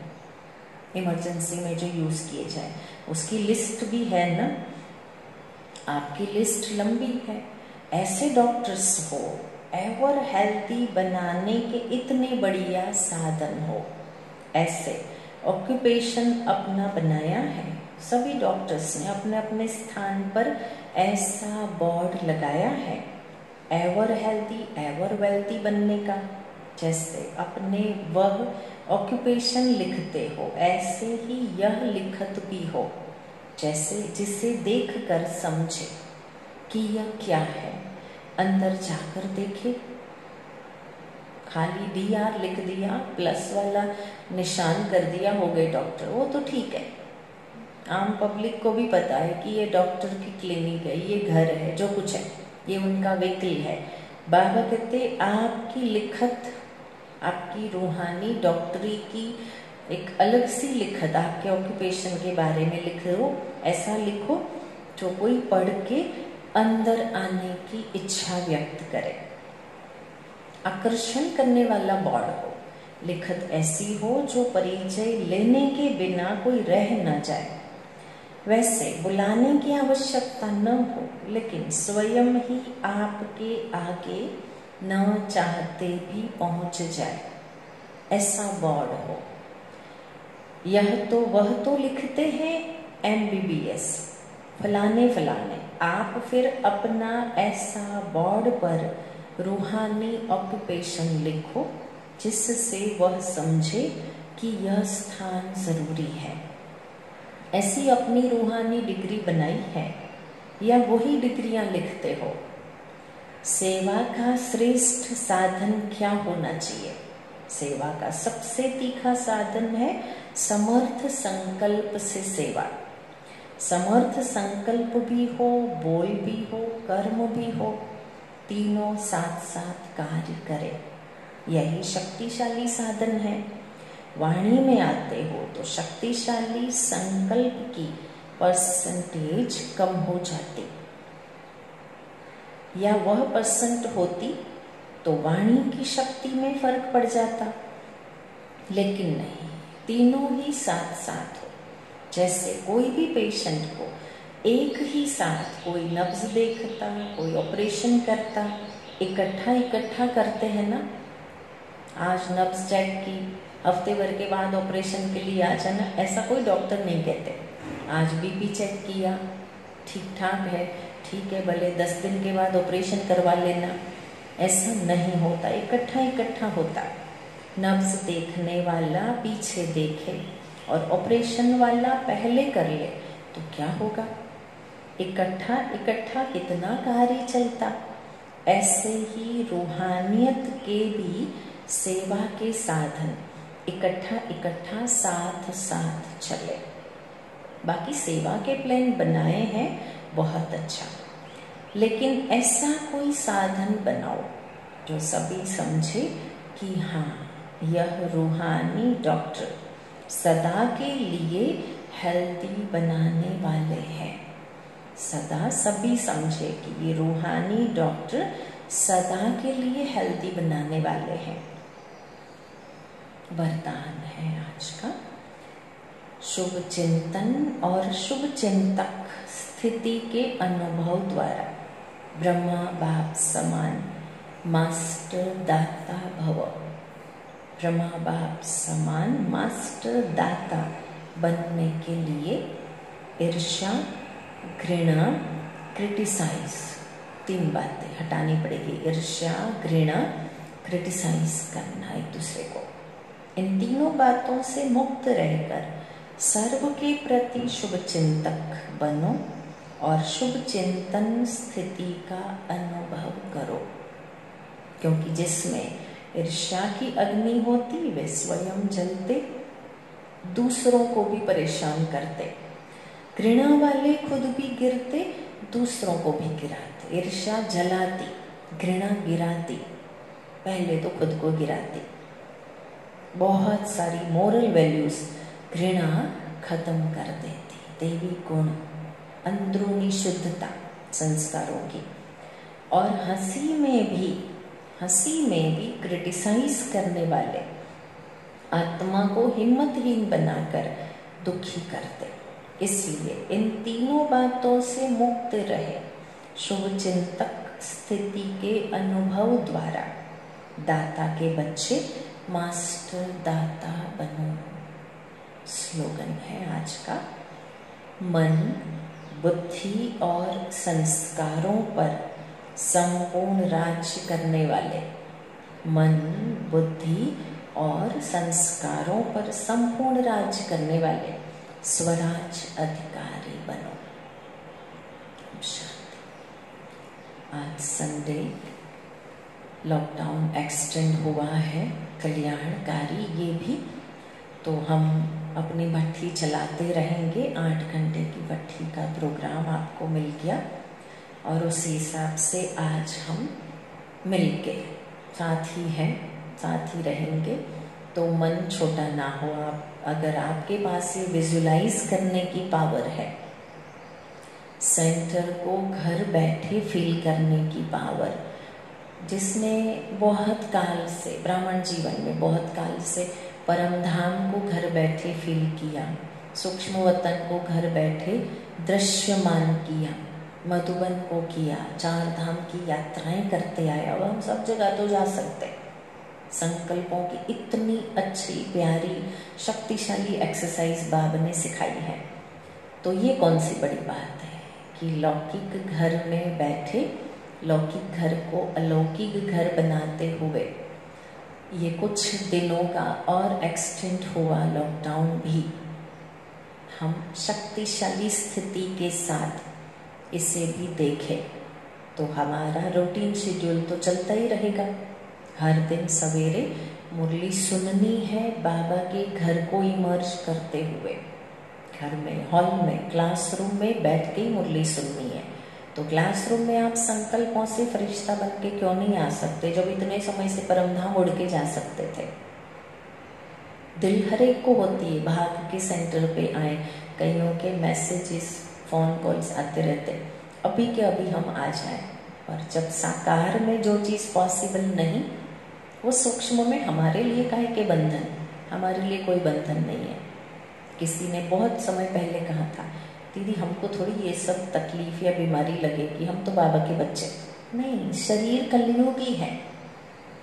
इमरजेंसी में जो यूज किए जाए, उसकी लिस्ट भी है ना। आपकी लिस्ट लंबी है। ऐसे डॉक्टर्स हो, एवर हेल्थी बनाने के इतने बढ़िया साधन हो, ऐसे ऑक्यूपेशन अपना बनाया है सभी डॉक्टर्स ने, अपने अपने स्थान पर ऐसा बोर्ड लगाया है एवर हेल्थी एवर वेल्थी बनने का। जैसे अपने वह ऑक्यूपेशन लिखते हो, ऐसे ही यह लिखत भी हो, जैसे जिसे देख कर समझे कि यह क्या है, अंदर जाकर देखे। खाली DR लिख दिया, प्लस वाला निशान कर दिया, हो गए डॉक्टर, वो तो ठीक है, आम पब्लिक को भी पता है कि ये डॉक्टर की क्लिनिक है, ये घर है, जो कुछ है, ये उनका व्हीकल है। बाबा कहते आपकी लिखत, आपकी रूहानी डॉक्टरी की एक अलग सी लिखत, आपके ऑक्यूपेशन के बारे में लिख दो, ऐसा लिखो जो कोई पढ़ के अंदर आने की इच्छा व्यक्त करे, आकर्षण करने वाला बोर्ड हो, लिखत ऐसी हो जो परिचय लेने के बिना कोई रह न जाए। वैसे बुलाने की आवश्यकता न हो, लेकिन स्वयं ही आपके आगे न चाहते भी पहुंच जाए, ऐसा बोर्ड हो। यह तो वह तो लिखते हैं MBBS फलाने फलाने, आप फिर अपना ऐसा बोर्ड पर रूहानी ऑक्यूपेशन लिखो जिससे वह समझे कि यह स्थान जरूरी है। ऐसी अपनी रूहानी डिग्री बनाई है या वही डिग्रियां लिखते हो? सेवा का श्रेष्ठ साधन क्या होना चाहिए? सेवा का सबसे तीखा साधन है समर्थ संकल्प से सेवा। समर्थ संकल्प भी हो, बोल भी हो, कर्म भी हो, तीनों साथ साथ कार्य करें, यही शक्तिशाली साधन है। वाणी में आते हो तो शक्तिशाली संकल्प की परसेंटेज कम हो जाती, या वह परसेंट होती तो वाणी की शक्ति में फर्क पड़ जाता। लेकिन नहीं, तीनों ही साथ साथ हो। जैसे कोई भी पेशेंट को एक ही साथ कोई नब्ज देखता, कोई ऑपरेशन करता, इकट्ठा करते हैं ना। आज नब्ज चेक की, हफ्ते भर के बाद ऑपरेशन के लिए आ जाना, ऐसा कोई डॉक्टर नहीं कहते। आज बीपी चेक किया, ठीक ठाक है, ठीक है, भले 10 दिन के बाद ऑपरेशन करवा लेना, ऐसा नहीं होता। इकट्ठा होता। नब्ज देखने वाला पीछे देखे और ऑपरेशन वाला पहले कर ले तो क्या होगा? इकट्ठा कितना कार्य चलता। ऐसे ही रूहानियत के भी सेवा के साधन इकट्ठा साथ साथ चले। बाकी सेवा के प्लान बनाए हैं, बहुत अच्छा, लेकिन ऐसा कोई साधन बनाओ जो सभी समझे कि हाँ, यह रूहानी डॉक्टर सदा के लिए हेल्दी बनाने वाले हैं। सदा सभी समझे कि ये रूहानी डॉक्टर सदा के लिए हेल्दी बनाने वाले हैं। वरदान है आज का, शुभ चिंतन और शुभ चिंतक स्थिति के अनुभव द्वारा ब्रह्मा बाप समान मास्टर दाता भव। ब्रह्मा बाप समान मास्टर दाता बनने के लिए ईर्ष्या, घृणा, क्रिटिसाइज, 3 बातें हटानी पड़ेगी। ईर्ष्या, घृणा, क्रिटिसाइज करना एक दूसरे को। इन तीनों बातों से मुक्त रहकर सर्व के प्रति शुभ चिंतक बनो और शुभ चिंतन स्थिति का अनुभव करो। क्योंकि जिसमें ईर्ष्या की अग्नि होती, वे स्वयं जलते, दूसरों को भी परेशान करते। घृणा वाले खुद भी गिरते, दूसरों को भी गिराते। ईर्ष्या जलाती, घृणा गिराती, पहले तो खुद को गिराती। बहुत सारी मोरल वैल्यूज घृणा खत्म कर देती। देवी गुण, अंदरूनी शुद्धता संस्कारों की। और हंसी में भी क्रिटिसाइज करने वाले आत्मा को हिम्मतहीन बनाकर दुखी करते। इसलिए इन तीनों बातों से मुक्त रहे। शुभ चिंतक स्थिति के अनुभव द्वारा दाता के बच्चे मास्टर दाता बनो। स्लोगन है आज का, मन, बुद्धि और संस्कारों पर संपूर्ण राज्य करने वाले। मन, बुद्धि और संस्कारों पर संपूर्ण राज्य करने वाले स्वराज अधिकारी बनो। शांति। आज संडे लॉकडाउन एक्सटेंड हुआ है, कल्याणकारी ये भी, तो हम अपनी भट्ठी चलाते रहेंगे। 8 घंटे की भट्ठी का प्रोग्राम आपको मिल गया और उसी हिसाब से आज हम मिलके साथ ही हैं, साथ ही रहेंगे। तो मन छोटा ना हो। आप अगर आपके पास ये विजुलाइज करने की पावर है, सेंटर को घर बैठे फील करने की पावर, जिसने बहुत काल से ब्राह्मण जीवन में बहुत काल से परमधाम को घर बैठे फील किया, सूक्ष्म वतन को घर बैठे दृश्यमान किया, मधुबन को किया, चार धाम की यात्राएं करते आए। अब हम सब जगह तो जा सकते। संकल्पों की इतनी अच्छी प्यारी शक्तिशाली एक्सरसाइज बाबा ने सिखाई है। तो ये कौन सी बड़ी बात है कि लौकिक घर में बैठे लौकिक घर को अलौकिक घर बनाते हुए ये कुछ दिनों का और एक्सटेंड हुआ लॉकडाउन भी हम शक्तिशाली स्थिति के साथ इसे भी देखें तो हमारा रूटीन शेड्यूल तो चलता ही रहेगा। हर दिन सवेरे मुरली सुननी है, बाबा के घर को इमर्ज करते हुए, घर में, हॉल में, क्लासरूम में बैठ के ही मुरली सुननी है। तो क्लासरूम में आप संकल्पों से फरिश्ता बन के क्यों नहीं आ सकते, जब इतने समय से परमधाम उड़ के जा सकते थे। दिल हर एक को होती है भाग के सेंटर पे आए, कईयों के मैसेजेस फोन कॉल्स आते रहते, अभी के अभी हम आ जाए। और जब साकार में जो चीज़ पॉसिबल नहीं, वो सूक्ष्म में हमारे लिए काहे के बंधन, हमारे लिए कोई बंधन नहीं है। किसी ने बहुत समय पहले कहा था, दीदी हमको थोड़ी ये सब तकलीफ या बीमारी लगे कि हम तो बाबा के बच्चे। नहीं, शरीर कलयुगी है,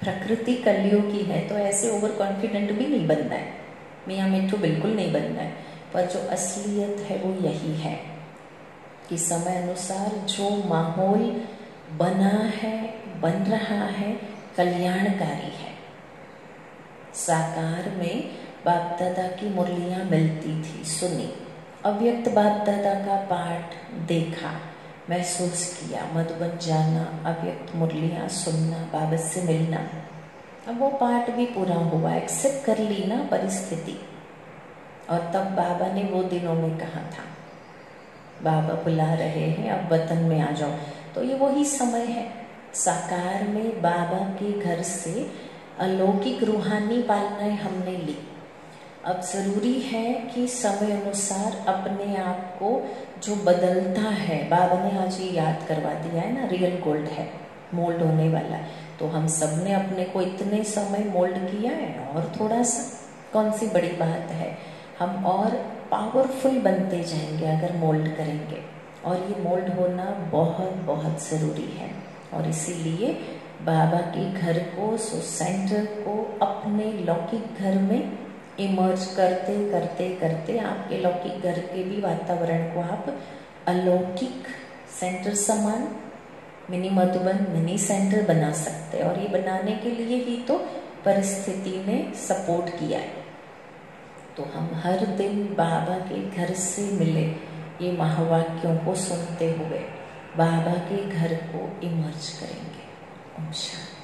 प्रकृति कलयुगी है, तो ऐसे ओवर कॉन्फिडेंट भी नहीं बनना है, मियाँ मिट्ठू बिल्कुल नहीं बनना है। पर जो असलियत है वो यही है कि समय अनुसार जो माहौल बना है, बन रहा है, कल्याणकारी है। साकार में बाप दादा की मुरलियाँ मिलती थी, सुनी, अव्यक्त बाप दादा का पाठ देखा, महसूस किया, मधुबन जाना, अव्यक्त मुरलियाँ सुनना, बाबा से मिलना। अब वो पाठ भी पूरा हुआ, एक्सेप्ट कर ली ना परिस्थिति। और तब बाबा ने वो दिनों में कहा था, बाबा बुला रहे हैं, अब वतन में आ जाओ। तो ये वही समय है, साकार में बाबा के घर से अलौकिक रूहानी पालनाएं हमने ली। अब ज़रूरी है कि समय अनुसार अपने आप को जो बदलता है, बाबा ने आज ये याद करवा दिया है ना, रियल गोल्ड है, मोल्ड होने वाला है। तो हम सब ने अपने को इतने समय मोल्ड किया है, और थोड़ा सा कौन सी बड़ी बात है, हम और पावरफुल बनते जाएंगे अगर मोल्ड करेंगे। और ये मोल्ड होना बहुत बहुत ज़रूरी है। और इसीलिए बाबा के घर को, सेंटर को अपने लौकिक घर में इमर्ज करते करते करते आपके लौकिक घर के भी वातावरण को आप अलौकिक सेंटर समान, मिनी मधुबन, मिनी सेंटर बना सकते हैं। और ये बनाने के लिए ही तो परिस्थिति ने सपोर्ट किया है। तो हम हर दिन बाबा के घर से मिले ये महावाक्यों को सुनते हुए बाबा के घर को इमर्ज करेंगे। ओम शांति।